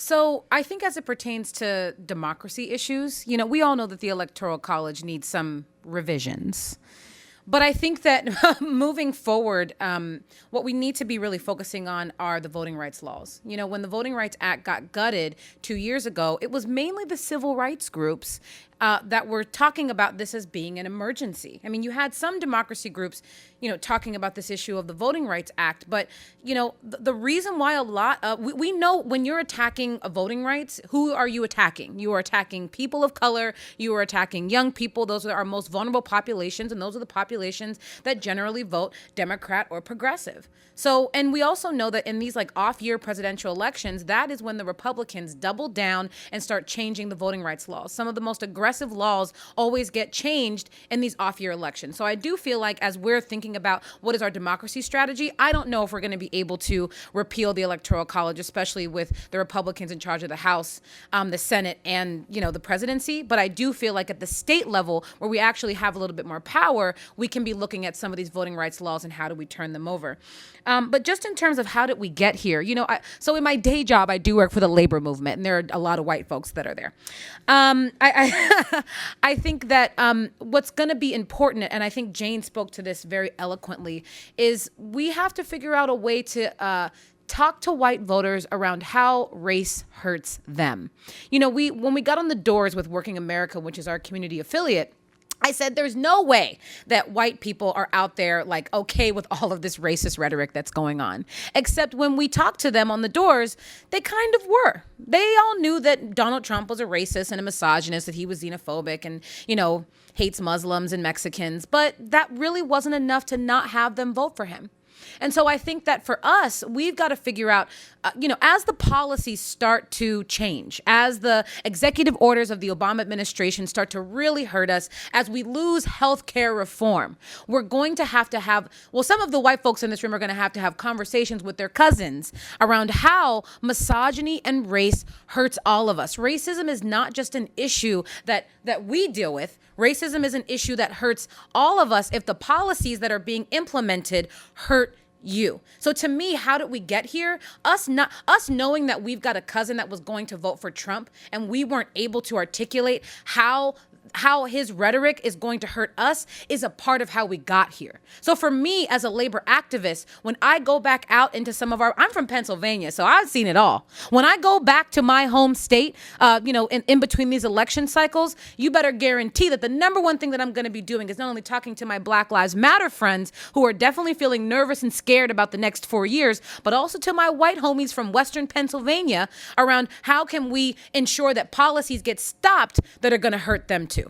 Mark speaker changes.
Speaker 1: So I think as it pertains to democracy issues, we all know that the Electoral College needs some revisions. But I think that moving forward, what we need to be really focusing on are the voting rights laws. When the Voting Rights Act got gutted 2 years ago, it was mainly the civil rights groups that were talking about this as being an emergency. I mean, you had some democracy groups, talking about this issue of the Voting Rights Act. But, the reason why we know when you're attacking voting rights, who are you attacking? You are attacking people of color. You are attacking young people. Those are our most vulnerable populations. And those are the populations that generally vote Democrat or progressive. So, and we also know that in these off-year presidential elections, that is when the Republicans double down and start changing the voting rights laws. Some of the most aggressive laws always get changed in these off-year elections. So I do feel like as we're thinking about what is our democracy strategy, I don't know if we're going to be able to repeal the Electoral College, especially with the Republicans in charge of the House, the Senate, and, the presidency. But I do feel like at the state level, where we actually have a little bit more power, we can be looking at some of these voting rights laws and how do we turn them over. But just in terms of how did we get here, so in my day job, I do work for the labor movement, and there are a lot of white folks that are there. I think that what's going to be important, and I think Jane spoke to this very eloquently, is we have to figure out a way to talk to white voters around how race hurts them. When we got on the doors with Working America, which is our community affiliate, I said, there's no way that white people are out there okay with all of this racist rhetoric that's going on. Except when we talked to them on the doors, they kind of were. They all knew that Donald Trump was a racist and a misogynist, that he was xenophobic and, hates Muslims and Mexicans. But that really wasn't enough to not have them vote for him. And so I think that for us, we've got to figure out, as the policies start to change, as the executive orders of the Obama administration start to really hurt us, as we lose health care reform, we're going to have, some of the white folks in this room are going to have conversations with their cousins around how misogyny and race hurts all of us. Racism is not just an issue that we deal with. Racism is an issue that hurts all of us if the policies that are being implemented hurt you. So to me, how did we get here? Us knowing that we've got a cousin that was going to vote for Trump and we weren't able to articulate how his rhetoric is going to hurt us is a part of how we got here. So for me as a labor activist, when I go back out into I'm from Pennsylvania, so I've seen it all. When I go back to my home state, in between these election cycles, you better guarantee that the number one thing that I'm going to be doing is not only talking to my Black Lives Matter friends who are definitely feeling nervous and scared about the next 4 years, but also to my white homies from Western Pennsylvania around how can we ensure that policies get stopped that are going to hurt them too.